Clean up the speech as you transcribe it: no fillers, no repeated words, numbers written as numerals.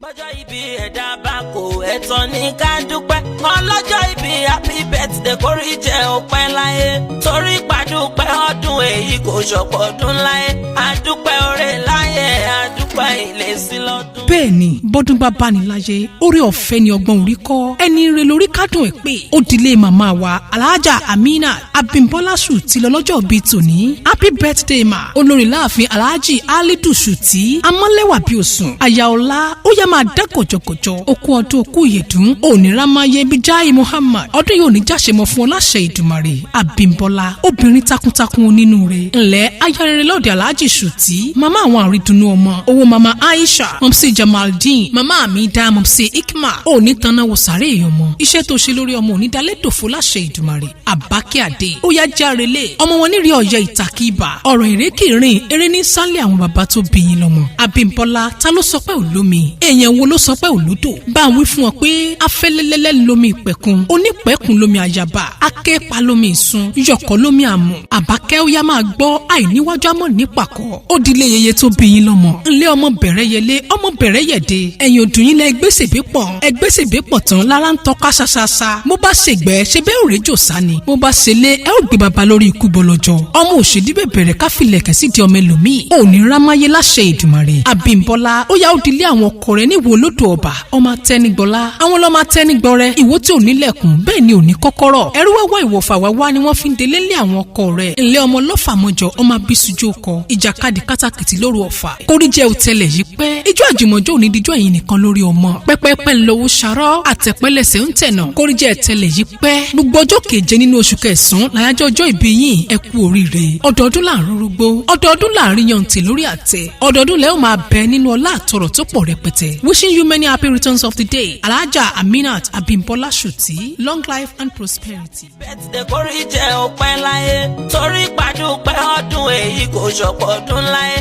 Bọ́jọ́ ìbí ẹ̀dá bá kò ẹ̀tọ́ ní ká dúpẹ́. Ọlọ́jọ́ ìbí happy birthday kórí jẹ́ òpẹ́ láyé. Torí pàdúpẹ́ ọdún èyí kò ṣọ̀pọ̀ ọdún láyé. Àdúpẹ́ oore láyé, àdúpẹ́ ìlẹ̀sí lọ́dún. Bẹ́ẹ̀ni, bọ́dún bá bá ní láyé, orí ọ̀fẹ́ ni ọgbọ́n orí kọ́. Ẹni rẹ̀ lórí kádùn ẹ̀ pé ó dilé màmá wa, Alhaja Aminat Abimbola Suti lọ́lọ́jọ́ bíi tòní. Happy birthday ma, olórí láàfin Alhaji Halidu Suti, amọ́lẹ́wà bí òsùn, àyà ọ̀la, ó yá máa dá kọ̀jọ̀kọ̀jọ̀. Okú ọdún okú ìyèdún, ònírámáyé bí Jai Muhammad. Ọdún yóò ní jáṣe mọ́ fún ọ láṣẹ Ìdùmarè. Abimbola, obìnrin takuntakun onínúure. Ǹlẹ́ ayárẹrẹ lọ́ọ̀dẹ̀ Alhaji Suti, màmá àwọn àrídùnnú ọmọ, owó mama Aisha, mọ̀mísí Jamaldeen, màmá Amida, mọ̀mísí Ikma, òní tanná wo sàárè ọmọ. Iṣẹ́ tó ṣe lórí ọmọ òní dalẹ́ dòfo láṣẹ Ìdùmarè. Àbákẹ́ Adé, ó yá járelé, ọmọ wọn nírì ọ̀yẹ́ ìtàkìbà. Ọ̀rọ̀ ìrékìrín, eré ní sálẹ̀ àwọn bàbá tó bí yín lọ́mọ. Abimbola, ta ló sọ pé òlómi? Èèyàn wo ló sọ pé òlódò? Bá a wí fún ọ pé afẹ́lẹ́lẹ́lẹ́ lomi ìpẹ̀kun, onípẹ̀kun lomi àyàbá, akẹ́pa lomi ìsun, yọ̀kọ̀ lomi àmù. Àbákẹ́ ó yá máa gbọ́ àìníwájú àmọ́ nípàkọ́. Ó dilé yeye tó bí yín lọ́mọ. Ńlẹ́ ọmọ bẹ̀rẹ̀ yẹlé, ọmọ bẹ̀rẹ̀ yẹ̀dé. Ẹ̀yin òdùn yín lẹ ẹgbẹ́sẹ̀bí pọ̀ tán lára ń tọ́ka ṣaṣaṣa. Mo bá ṣègbẹ́ ṣe bẹ́ẹ̀ òrèjò sá ni. Mo bá ṣẹlẹ̀ ẹ ó gbé baba lórí ikú bọlọjọ. Ọmọ òṣèdí bẹ̀rẹ̀ káfílẹ̀kẹ̀ sí di ọmọ ẹlòmíì. Òní rámáyé láṣẹ Ìdùmarè. Abimbola, ó yá ó dilé àwọn ọkọ rẹ̀ níwò olódò ọba. Ọmọ atẹnigbọlá, àwọn ọlọ́mọ atẹnigbọrẹ. Ìwó tí ò nílẹ̀kùn bẹ́ẹ̀ ni ò ní kọ́kọ́rọ́. Ẹrú wẹ́wẹ́ ìwọ̀fà wá ni wọ́n fi ń delé lé àwọn ọkọ rẹ̀. Ńlẹ́ ọmọ lọ́fà mọ́jọ, ọmọ abisujú kọ. Ìjàkadì kátàkìtì lóru ọ̀fà. Kórìjẹ́ òtẹ́lẹ̀ yìí pẹ́. Ijó àjùmọ̀jọ́ òní dijọ́ ẹ̀yìn nìkan lórí ọmọ. Pẹ́pẹ́pẹ́ ńlọ́wọ́ ṣarọ́. Àtẹ̀pẹ́lẹsẹ̀ ń tẹ̀nà. Kórìjẹ́ ẹ̀tẹ́lẹ̀ yìí pẹ́. Gbogbo ọjọ́ keje nínú oṣù kẹsàn-án láyájọ́ ọjọ́ ìbí yín ẹ kú oríire. Ọdọọdún láàrin rúgbó. Ọdọọdún láàrin yọ̀ǹtì lórí àtẹ. Ọdọọdún lẹ́ ó máa bẹ nínú ọlá àtọ̀rọ̀ tó pọ̀ rẹpẹtẹ. Wishing you many happy returns of the day. Alhaja Aminat Abimbola Suti, long life and prosperity. Birthday kórí jẹ́ òpẹ́ láyé. Torí pàdúpẹ́ ọdún èyí kò ṣọ̀pọ̀ ọdún láyé.